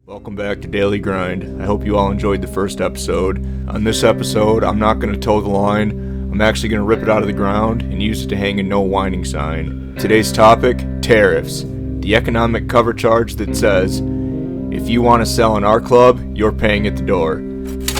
Welcome back to Daily Grind. I hope you all enjoyed the first episode. On this episode, I'm not going to toe the line. I'm actually going to rip it out of the ground and use it to hang a no whining sign. Today's topic, tariffs. The economic cover charge that says, if you want to sell in our club, you're paying at the door.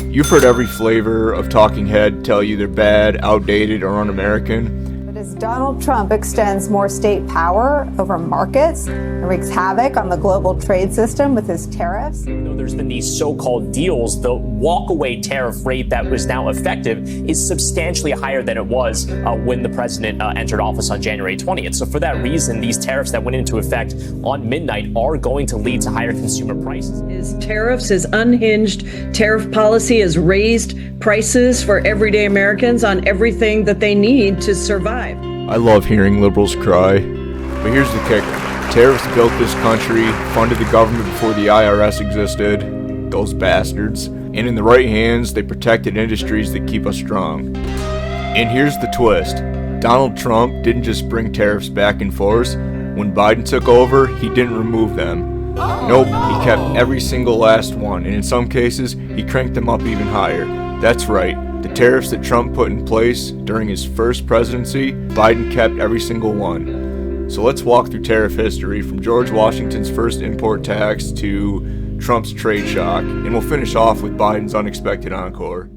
You've heard every flavor of talking head tell you they're bad, outdated, or un-American. But as Donald Trump extends more state power over markets and wreaks havoc on the global trade system with his tariffs. Even though there's been these so-called deals, the walkaway tariff rate that was now effective is substantially higher than it was when the president entered office on January 20th. So for that reason, these tariffs that went into effect on midnight are going to lead to higher consumer prices. His tariffs, his unhinged tariff policy has raised prices for everyday Americans on everything that they need to survive. I love hearing liberals cry. But here's the kicker. Tariffs built this country, funded the government before the IRS existed, those bastards, and in the right hands, they protected industries that keep us strong. And here's the twist. Donald Trump didn't just bring tariffs back in force. When Biden took over, he didn't remove them. Nope, he kept every single last one, and in some cases, he cranked them up even higher. That's right. The tariffs that Trump put in place during his first presidency, Biden kept every single one. So let's walk through tariff history from George Washington's first import tax to Trump's trade shock, and we'll finish off with Biden's unexpected encore.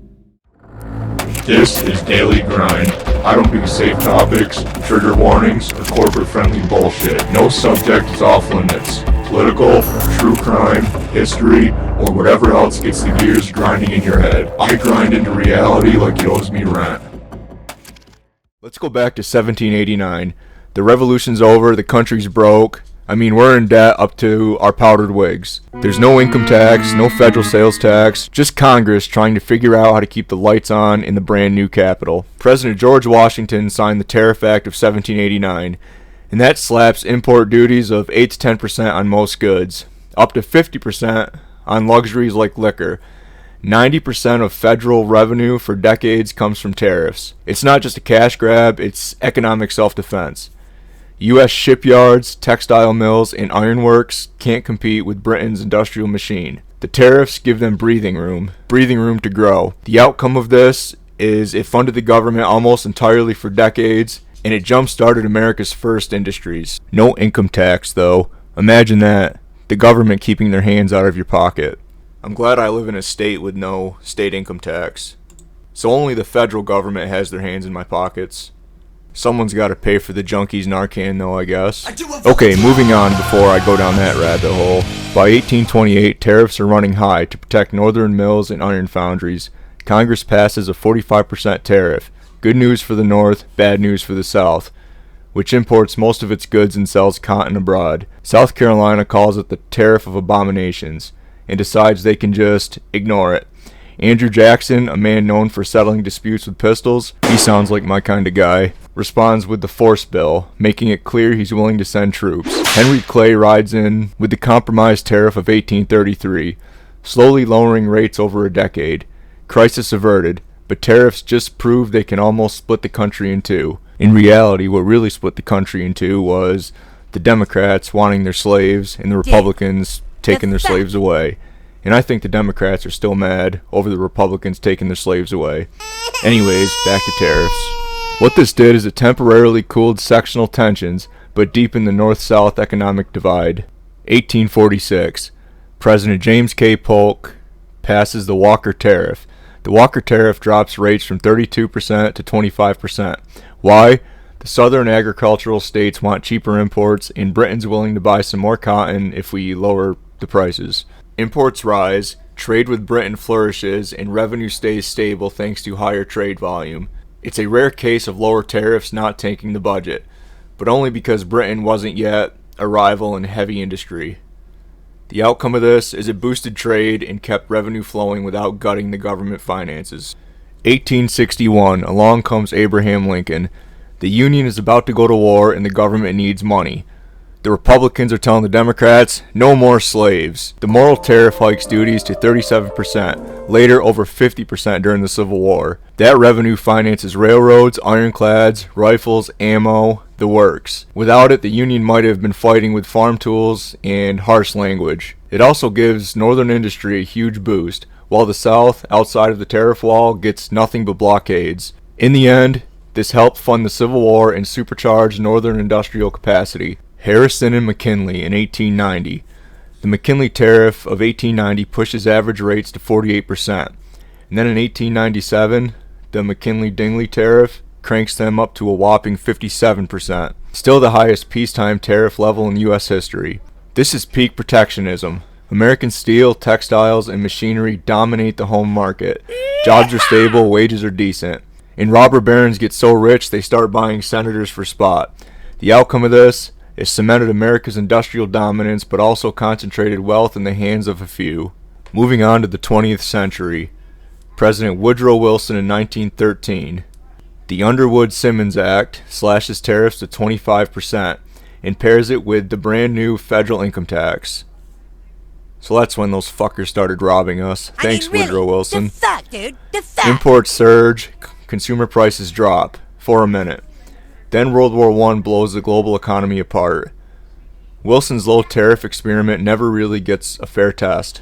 This is Daily Grind. I don't do safe topics, trigger warnings, or corporate-friendly bullshit. No subject is off limits. Political, true crime, history, or whatever else gets the gears grinding in your head. I grind into reality like it owes me rent. Let's go back to 1789. The revolution's over, the country's broke. We're in debt up to our powdered wigs. There's no income tax, no federal sales tax, just Congress trying to figure out how to keep the lights on in the brand new Capitol. President George Washington signed the Tariff Act of 1789, and that slaps import duties of 8 to 10% on most goods, up to 50% on luxuries like liquor. 90% of federal revenue for decades comes from tariffs. It's not just a cash grab, it's economic self-defense. U.S. shipyards, textile mills, and ironworks can't compete with Britain's industrial machine. The tariffs give them breathing room to grow. The outcome of this is it funded the government almost entirely for decades, and it jump-started America's first industries. No income tax, though. Imagine that. The government keeping their hands out of your pocket. I'm glad I live in a state with no state income tax. So only the federal government has their hands in my pockets. Someone's got to pay for the junkies Narcan though, I guess. Okay, moving on before I go down that rabbit hole. By 1828, tariffs are running high to protect northern mills and iron foundries. Congress passes a 45% tariff. Good news for the North, bad news for the South, which imports most of its goods and sells cotton abroad. South Carolina calls it the Tariff of Abominations and decides they can just ignore it. Andrew Jackson, a man known for settling disputes with pistols, he sounds like my kind of guy, responds with the force bill, making it clear he's willing to send troops. Henry Clay rides in with the compromise tariff of 1833, slowly lowering rates over a decade. Crisis averted, but tariffs just proved they can almost split the country in two. In reality, what really split the country in two was the Democrats wanting their slaves and the Republicans taking their slaves away. And I think the Democrats are still mad over the Republicans taking their slaves away. Anyways, back to tariffs. What this did is it temporarily cooled sectional tensions, but deepened the North-South economic divide. 1846. President James K. Polk passes the Walker Tariff. The Walker Tariff drops rates from 32% to 25%. Why? The southern agricultural states want cheaper imports, and Britain's willing to buy some more cotton if we lower the prices. Imports rise, trade with Britain flourishes, and revenue stays stable thanks to higher trade volume. It's a rare case of lower tariffs not tanking the budget, but only because Britain wasn't yet a rival in heavy industry. The outcome of this is it boosted trade and kept revenue flowing without gutting the government finances. 1861, along comes Abraham Lincoln. The Union is about to go to war and the government needs money. The Republicans are telling the Democrats, no more slaves. The moral tariff hikes duties to 37%, later over 50% during the Civil War. That revenue finances railroads, ironclads, rifles, ammo, the works. Without it, the Union might have been fighting with farm tools and harsh language. It also gives Northern industry a huge boost, while the South, outside of the tariff wall, gets nothing but blockades. In the end, this helped fund the Civil War and supercharge Northern industrial capacity. Harrison and McKinley in 1890. The McKinley Tariff of 1890 pushes average rates to 48%. And then in 1897, the McKinley-Dingley Tariff cranks them up to a whopping 57%. Still the highest peacetime tariff level in U.S. history. This is peak protectionism. American steel, textiles, and machinery dominate the home market. Jobs are stable, wages are decent. And robber barons get so rich they start buying senators for spot. The outcome of this is cemented America's industrial dominance, but also concentrated wealth in the hands of a few. Moving on to the 20th century. President Woodrow Wilson in 1913. The Underwood-Simmons Act slashes tariffs to 25% and pairs it with the brand new federal income tax. So that's when those fuckers started robbing us. Thanks, really, Woodrow Wilson. The fuck, dude? The fuck? Imports surge, consumer prices drop for a minute. Then World War I blows the global economy apart. Wilson's low tariff experiment never really gets a fair test.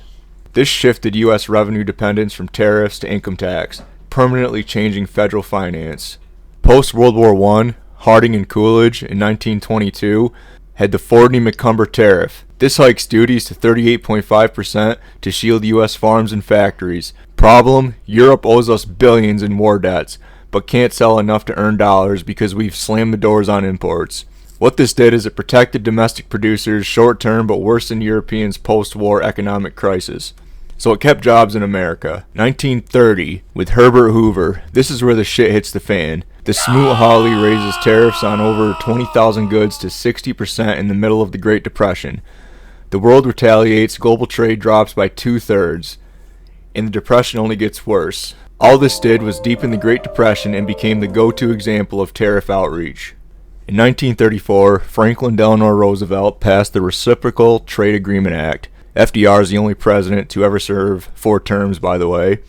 This shifted U.S. revenue dependence from tariffs to income tax, permanently changing federal finance. Post-World War I, Harding and Coolidge in 1922 had the Fordney-McCumber tariff. This hikes duties to 38.5% to shield U.S. farms and factories. Problem: Europe owes us billions in war debts, but can't sell enough to earn dollars because we've slammed the doors on imports. What this did is it protected domestic producers short-term but worsened Europeans' post-war economic crisis. So it kept jobs in America. 1930, with Herbert Hoover, this is where the shit hits the fan. The Smoot-Hawley raises tariffs on over 20,000 goods to 60% in the middle of the Great Depression. The world retaliates, global trade drops by 2/3, and the Depression only gets worse. All this did was deepen the Great Depression and became the go-to example of tariff outreach. In 1934, Franklin Delano Roosevelt passed the Reciprocal Trade Agreement Act. FDR is the only president to ever serve 4 terms, by the way,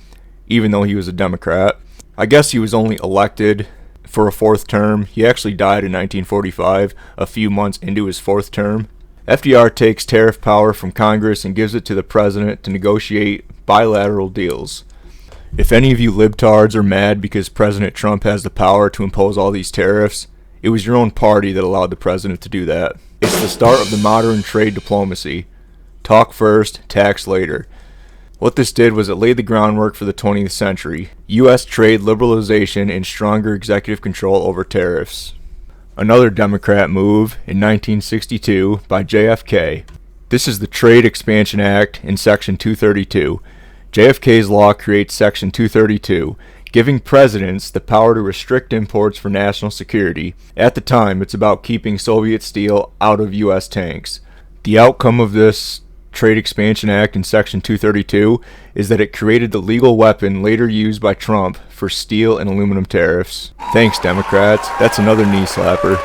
even though he was a Democrat. I guess he was only elected for a 4th term. He actually died in 1945, a few months into his 4th term. FDR takes tariff power from Congress and gives it to the president to negotiate bilateral deals. If any of you libtards are mad because President Trump has the power to impose all these tariffs, it was your own party that allowed the president to do that. It's the start of the modern trade diplomacy. Talk first, tax later. What this did was it laid the groundwork for the 20th century. U.S. trade liberalization and stronger executive control over tariffs. Another Democrat move in 1962 by JFK. This is the Trade Expansion Act in Section 232. JFK's law creates Section 232, giving presidents the power to restrict imports for national security. At the time, it's about keeping Soviet steel out of U.S. tanks. The outcome of this Trade Expansion Act in Section 232 is that it created the legal weapon later used by Trump for steel and aluminum tariffs. Thanks, Democrats. That's another knee slapper.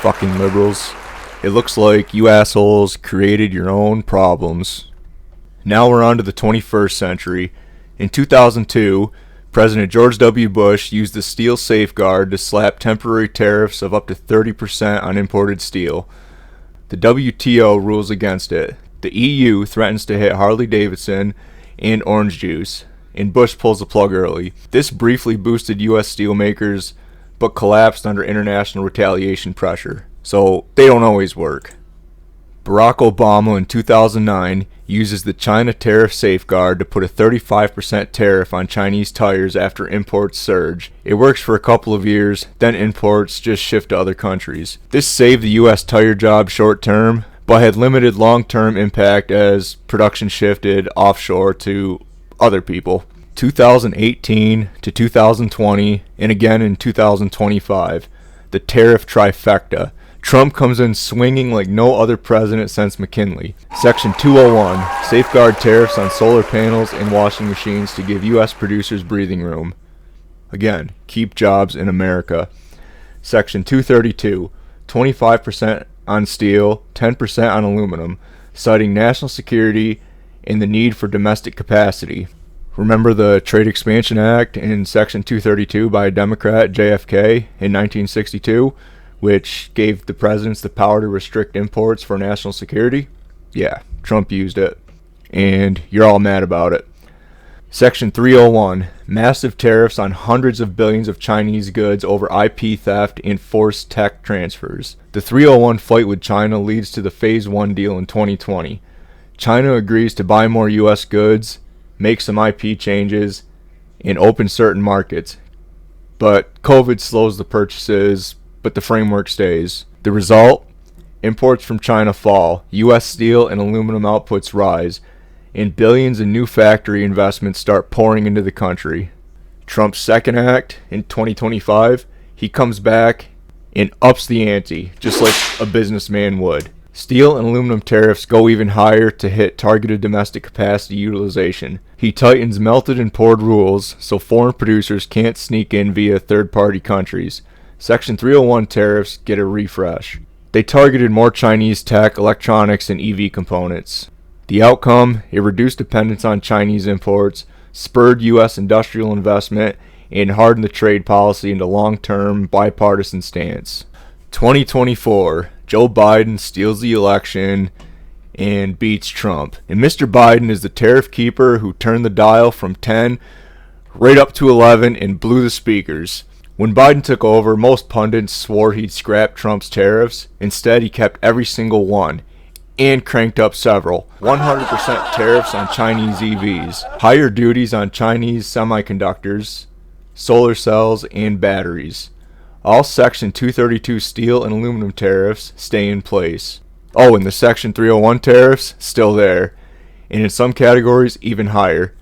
Fucking liberals. It looks like you assholes created your own problems. Now we're on to the 21st century. In 2002, President George W. Bush used the steel safeguard to slap temporary tariffs of up to 30% on imported steel. The WTO rules against it. The EU threatens to hit Harley-Davidson and orange juice, and Bush pulls the plug early. This briefly boosted U.S. steelmakers, but collapsed under international retaliation pressure. So they don't always work. Barack Obama in 2009 uses the China tariff safeguard to put a 35% tariff on Chinese tires after imports surge. It works for a couple of years, then imports just shift to other countries. This saved the U.S. tire job short term, but had limited long-term impact as production shifted offshore to other people. 2018 to 2020, and again in 2025, the tariff trifecta. Trump comes in swinging like no other president since McKinley. Section 201, safeguard tariffs on solar panels and washing machines to give U.S. producers breathing room. Again, keep jobs in America. Section 232, 25% on steel, 10% on aluminum, citing national security and the need for domestic capacity. Remember the Trade Expansion Act in Section 232 by Democrat JFK in 1962, which gave the presidents the power to restrict imports for national security? Yeah, Trump used it, and you're all mad about it. Section 301, massive tariffs on hundreds of billions of Chinese goods over IP theft and forced tech transfers. The 301 fight with China leads to the Phase 1 deal in 2020. China agrees to buy more U.S. goods, make some IP changes, and open certain markets. But COVID slows the purchases, but the framework stays. The result? Imports from China fall, U.S. steel and aluminum outputs rise, and billions in new factory investments start pouring into the country. Trump's second act in 2025, he comes back and ups the ante, just like a businessman would. Steel and aluminum tariffs go even higher to hit targeted domestic capacity utilization. He tightens melted and poured rules so foreign producers can't sneak in via third-party countries. Section 301 tariffs get a refresh. They targeted more Chinese tech, electronics, and EV components. The outcome, a reduced dependence on Chinese imports, spurred U.S. industrial investment, and hardened the trade policy into long-term bipartisan stance. 2024, Joe Biden steals the election and beats Trump. And Mr. Biden is the tariff keeper who turned the dial from 10 right up to 11 and blew the speakers. When Biden took over, most pundits swore he'd scrap Trump's tariffs. Instead, he kept every single one and cranked up several. 100% tariffs on Chinese EVs, higher duties on Chinese semiconductors, solar cells, and batteries. All Section 232 steel and aluminum tariffs stay in place. Oh, and the Section 301 tariffs, still there, and in some categories even higher.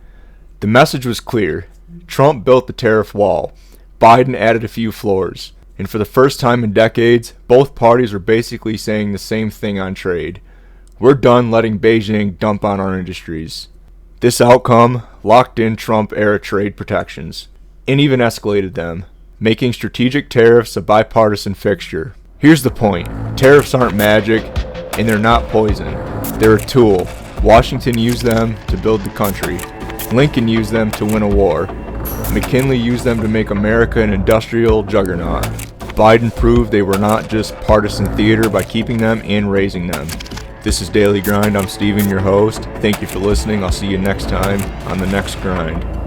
The message was clear. Trump built the tariff wall. Biden added a few floors. And for the first time in decades, both parties were basically saying the same thing on trade. We're done letting Beijing dump on our industries. This outcome locked in Trump-era trade protections, and even escalated them, making strategic tariffs a bipartisan fixture. Here's the point. Tariffs aren't magic, and they're not poison. They're a tool. Washington used them to build the country. Lincoln used them to win a war. McKinley used them to make America an industrial juggernaut. Biden proved they were not just partisan theater by keeping them and raising them. This is Daily Grind. I'm Steven, your host. Thank you for listening. I'll see you next time on the next grind.